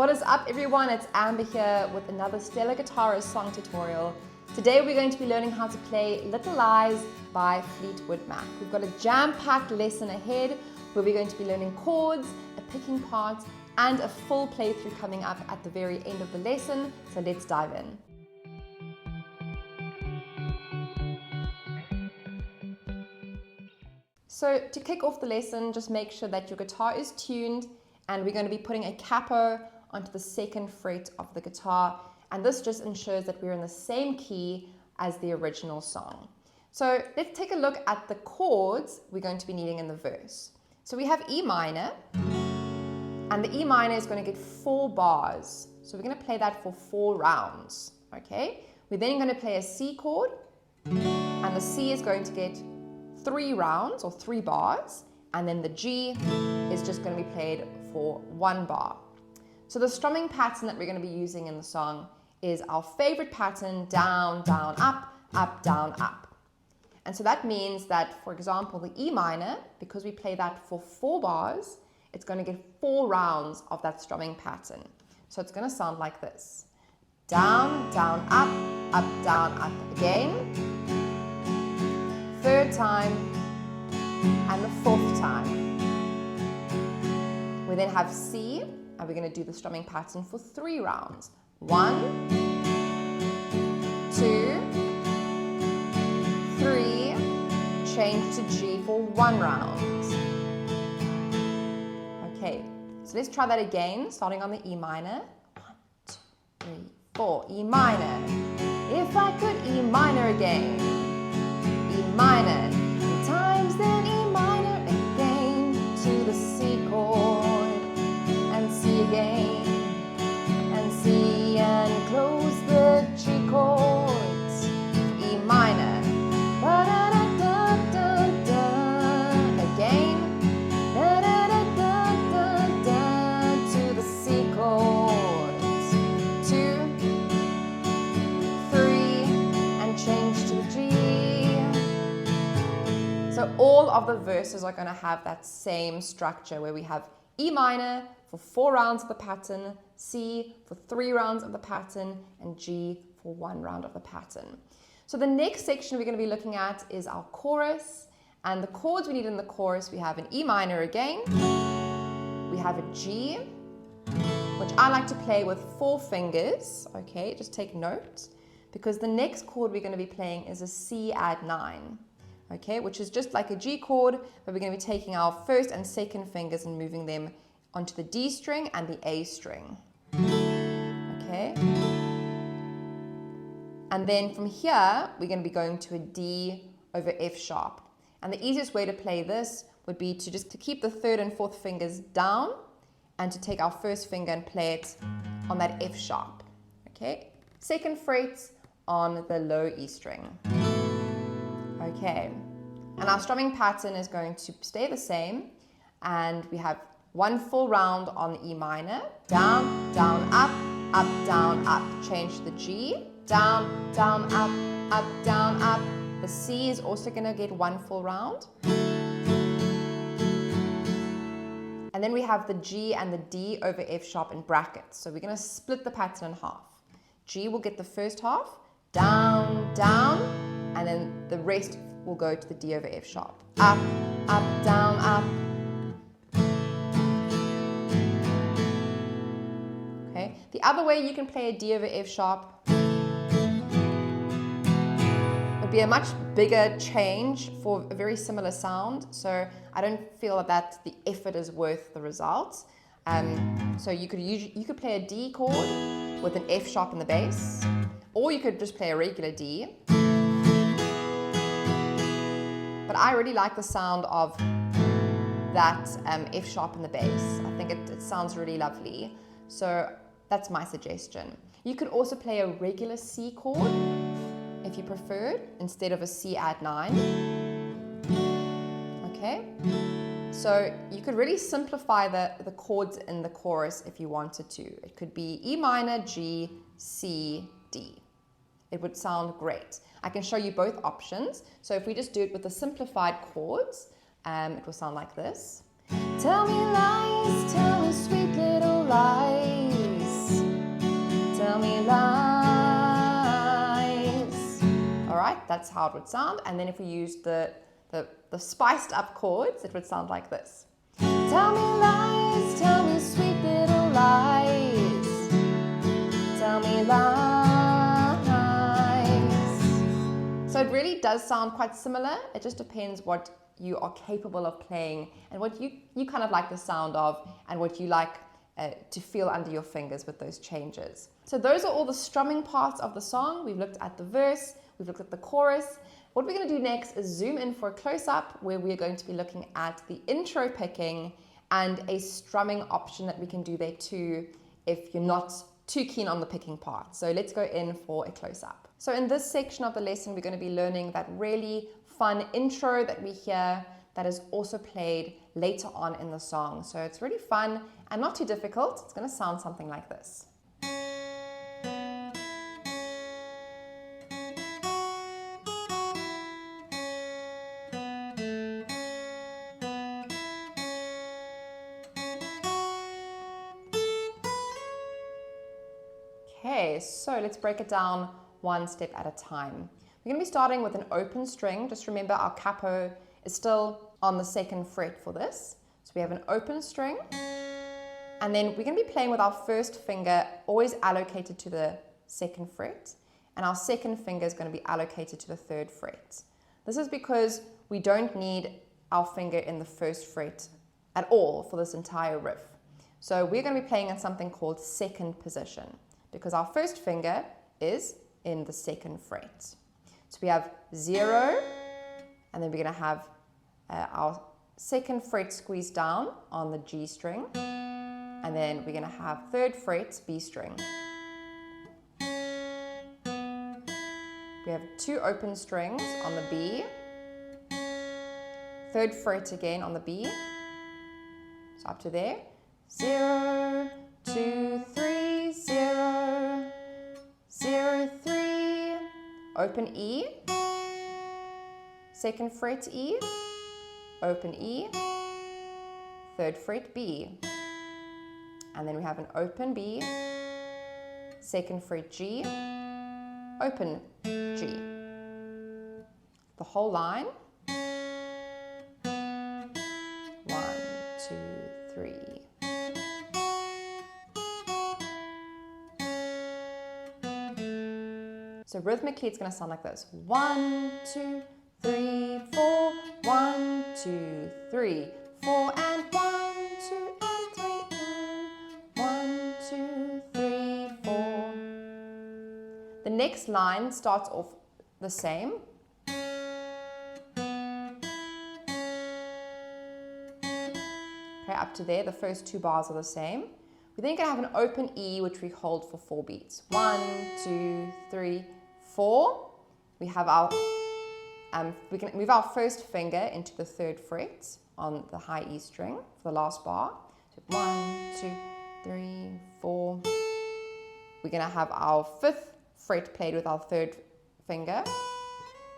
What is up, everyone? It's Amber here with another Stellar Guitarist song tutorial. Today we're going to be learning how to play Little Lies by Fleetwood Mac. We've got a jam-packed lesson ahead where we're going to be learning chords, a picking part, and a full playthrough coming up at the very end of the lesson. So let's dive in. So to kick off the lesson, just make sure that your guitar is tuned, and we're going to be putting a capo onto the second fret of the guitar, and this just ensures that we're in the same key as the original song. So let's take a look at the chords we're going to be needing in the verse. So we have E minor, and the E minor is going to get 4 bars. So we're going to play that for 4 rounds, okay? We're then going to play a C chord, and the C is going to get 3 rounds or 3 bars, and then the G is just going to be played for 1 bar. So the strumming pattern that we're going to be using in the song is our favorite pattern: down, down, up, up, down, up. And so that means that, for example, the E minor, because we play that for 4 bars, it's going to get 4 rounds of that strumming pattern. So it's going to sound like this: down, down, up, down, up again, 3rd time, and the 4th time. We then have C, and we're going to do the strumming pattern for 3 rounds. 1, 2, 3, change to G for 1 round. Okay, so let's try that again, starting on the E minor. 1, 2, 3, 4, E minor. If I could E minor again. E minor, 3 times, then E minor again, to the C chord, and C again, and C, and close the G chords. E minor, da da da da da da, again, da da da da da da, to the C chords. 2, 3, and change to the G. So all of the verses are going to have that same structure where we have E minor for 4 rounds of the pattern, C for 3 rounds of the pattern, and G for 1 round of the pattern. So the next section we're going to be looking at is our chorus, and the chords we need in the chorus, we have an E minor again, we have a G, which I like to play with 4 fingers, okay, just take note, because the next chord we're going to be playing is a C add 9. Okay, which is just like a G chord, but we're going to be taking our 1st and 2nd fingers and moving them onto the D string and the A string. Okay. And then from here, we're going to be going to a D over F sharp. And the easiest way to play this would be to just keep the 3rd and 4th fingers down, and to take our 1st finger and play it on that F sharp. Okay. 2nd fret on the low E string. Okay, and our strumming pattern is going to stay the same, and we have 1 full round on the E minor, down, down, up, down, up, change to the G, down, down, up, down, up. The C is also going to get 1 full round. And then we have the G and the D over F sharp in brackets, so we're going to split the pattern in half. G will get the first half, down, down, and then the rest will go to the D over F sharp. Up, down, up. Okay. The other way you can play a D over F sharp would be a much bigger change for a very similar sound. So I don't feel that the effort is worth the results. So you could play a D chord with an F sharp in the bass, or you could just play a regular D. But I really like the sound of that F sharp in the bass. I think it sounds really lovely. So that's my suggestion. You could also play a regular C chord if you preferred, instead of a C add 9. Okay. So you could really simplify the chords in the chorus if you wanted to. It could be E minor, G, C, D. It would sound great. I can show you both options. So if we just do it with the simplified chords, it will sound like this. Tell me lies, tell me sweet little lies. that's how it would sound. And then if we used the spiced up chords, it would sound like this. Tell me lies, tell me sweet little lies, tell me lies. So it really does sound quite similar. It just depends what you are capable of playing and what you kind of like the sound of and what you like to feel under your fingers with those changes. So those are all the strumming parts of the song. We've looked at the verse, we've looked at the chorus. What we're going to do next is zoom in for a close-up where we're going to be looking at the intro picking and a strumming option that we can do there too if you're not too keen on the picking part. So let's go in for a close-up. So in this section of the lesson, we're going to be learning that really fun intro that we hear that is also played later on in the song. So it's really fun and not too difficult. It's going to sound something like this. Okay, so let's break it down one step at a time. We're going to be starting with an open string. Just remember our capo is still on the 2nd fret for this. So we have an open string. And then we're going to be playing with our first finger always allocated to the 2nd fret. And our 2nd finger is going to be allocated to the 3rd fret. This is because we don't need our finger in the 1st fret at all for this entire riff. So we're going to be playing in something called 2nd position, because our first finger is in the 2nd fret. So we have 0, and then we're going to have our 2nd fret squeezed down on the G string, and then we're going to have 3rd fret B string. We have 2 open strings on the B, 3rd fret again on the B, so up to there, 0, 2, 3, 0, 0, 3, open E, 2nd fret E, open E, 3rd fret B, and then we have an open B, 2nd fret G, open G. The whole line. 1, 2, 3. So rhythmically, it's going to sound like this. 1, 2, 3, 4. 1, 2, 3, 4, and 1, 2, and 3. 1, 2, 3, 4. The next line starts off the same. Okay, up to there, the first 2 bars are the same. We're then going to have an open E, which we hold for 4 beats. 1, 2, 3, 4. We have our, we can move our first finger into the 3rd fret on the high E string for the last bar. So 1, 2, 3, 4. We're going to have our 5th fret played with our 3rd finger,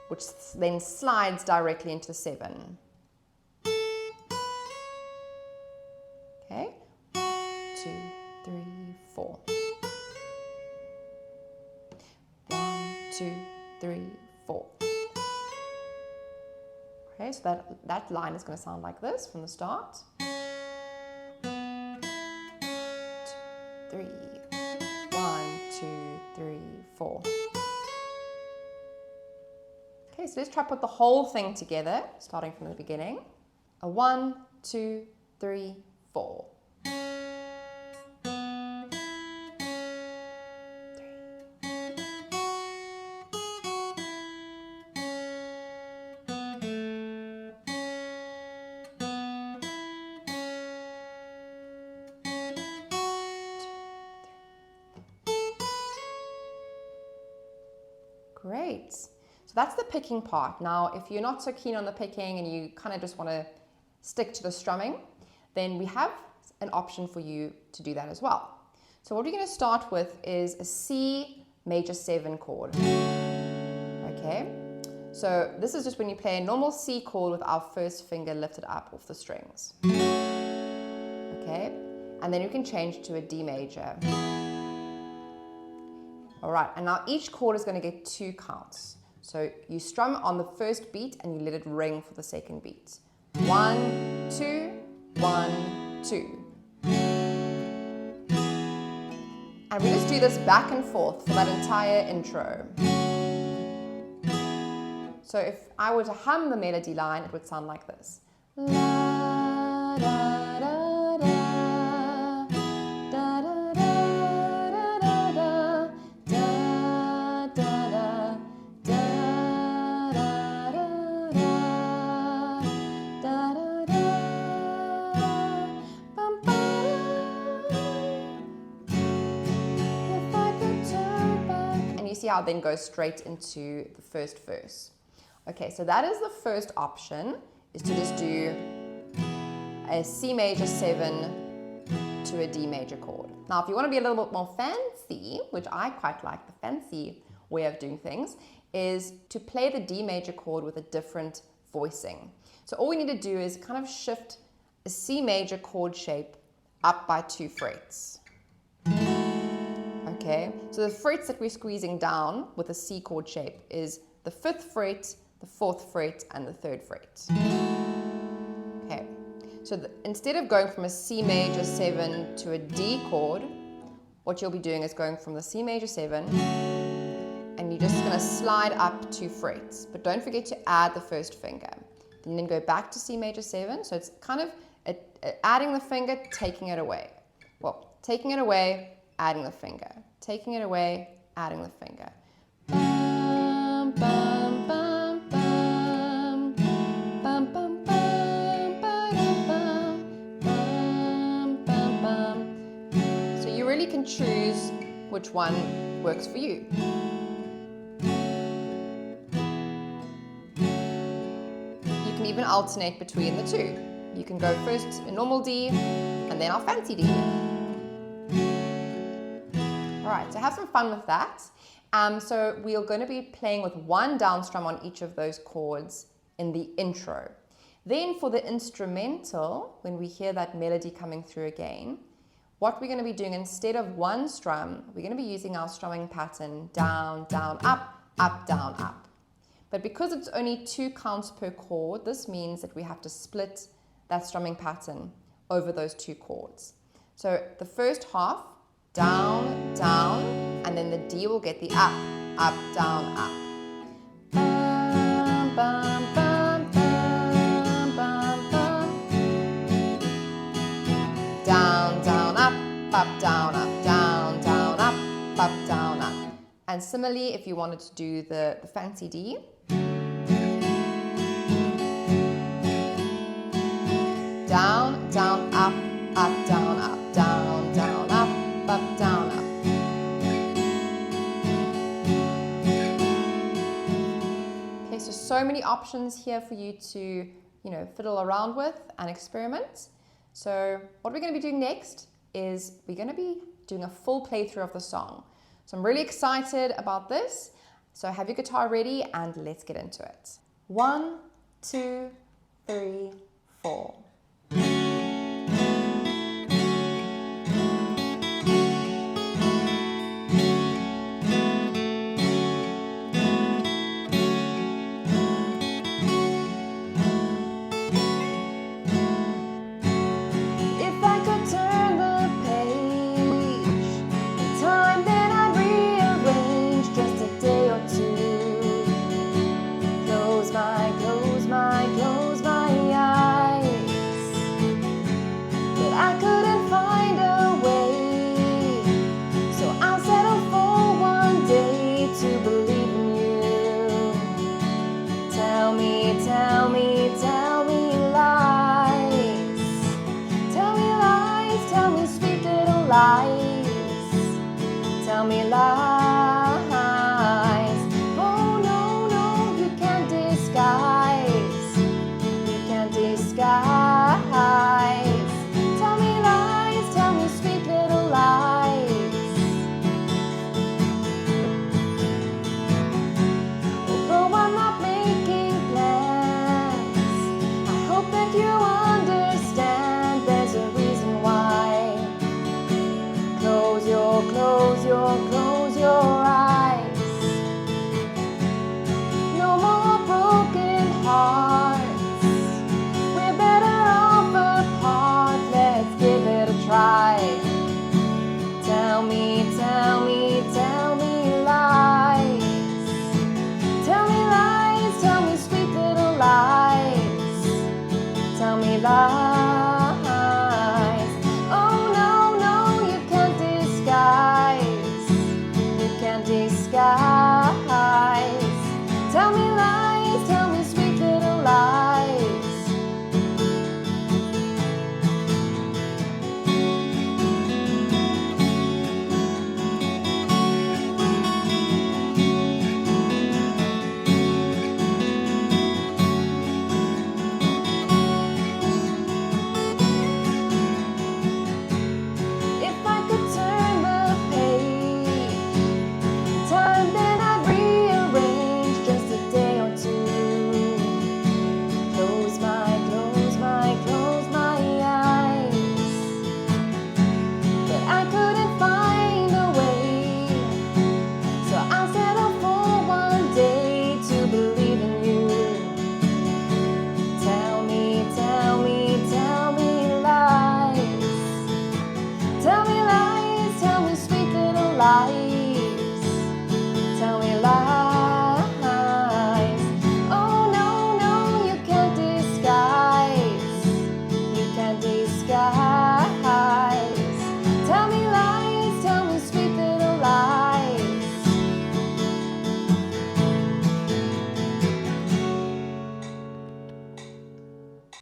which then slides directly into 7. Okay, 2, 3, 4. 1, 2, 3, 4. Okay, so that line is going to sound like this from the start. 2, 3. 1, 2, 3, 4. Okay, so let's try to put the whole thing together, starting from the beginning. A 1, 2, 3, 4. Great. So that's the picking part. Now, if you're not so keen on the picking and you kind of just want to stick to the strumming, then we have an option for you to do that as well. So what we're going to start with is a C major 7 chord. Okay. So this is just when you play a normal C chord with our first finger lifted up off the strings. Okay. And then you can change to a D major. All right, and now each chord is going to get 2 counts. So you strum on the first beat and you let it ring for the second beat. 1, 2, 1, 2. And we just do this back and forth for that entire intro. So if I were to hum the melody line, it would sound like this. La, da, da, da, da, da, da, da, da, da, da, da, see how it then goes straight into the first verse. Okay, so that is the first option, is to just do a C major 7 to a D major chord. Now, if you want to be a little bit more fancy, which I quite like the fancy way of doing things, is to play the D major chord with a different voicing. So all we need to do is kind of shift a C major chord shape up by 2 frets. Okay, so the frets that we're squeezing down with a C chord shape is the 5th fret, the 4th fret, and the 3rd fret. Okay, so instead of going from a C major 7 to a D chord, what you'll be doing is going from the C major 7, and you're just going to slide up 2 frets. But don't forget to add the first finger. And then go back to C major 7, so it's kind of adding the finger, taking it away. Well, taking it away, adding the finger. Taking it away, adding the finger. Bum, bum, bum, bum. Bum, bum, bum, bum, bum, bum. So you really can choose which one works for you. You can even alternate between the two. You can go first a normal D and then our fancy D. Alright, so have some fun with that. So we are going to be playing with one down strum on each of those chords in the intro. Then for the instrumental, when we hear that melody coming through again, what we're going to be doing, instead of one strum, we're going to be using our strumming pattern down, down, up, down, up. But because it's only 2 counts per chord, this means that we have to split that strumming pattern over those 2 chords. So the first half, down, down, and then the D will get the up, down, up. Bum, bum, bum, bum, bum, bum. Down, down, up, down, up, down, down, up, down, up. And similarly, if you wanted to do the fancy D, down, down, up, down, up, down, down, up, down, up. Okay, so many options here for you to, fiddle around with and experiment. So what we're going to be doing next is we're going to be doing a full playthrough of the song. So I'm really excited about this. So have your guitar ready and let's get into it. 1, 2, 3, 4. Tell me lies. Oh no, no, you can't disguise. You can't disguise. Tell me lies, tell me sweet little lies. Although I'm not making plans, I hope that you understand there's a reason why. Close your eyes. lies. Tell me lies. Oh no, no, you can't disguise. You can't disguise. Tell me lies, tell me sweet little lies.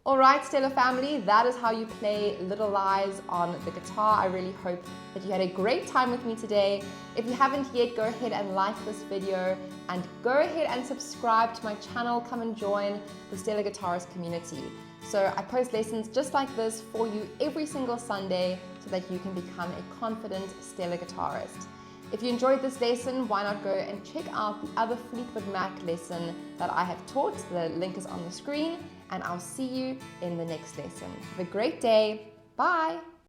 Alright, Stellar family, that is how you play Little Lies on the guitar. I really hope that you had a great time with me today. If you haven't yet, go ahead and like this video and go ahead and subscribe to my channel. Come and join the Stellar Guitarist community. So I post lessons just like this for you every single Sunday so that you can become a confident Stellar guitarist. If you enjoyed this lesson, why not go and check out the other Fleetwood Mac lesson that I have taught. The link is on the screen, and I'll see you in the next lesson. Have a great day. Bye.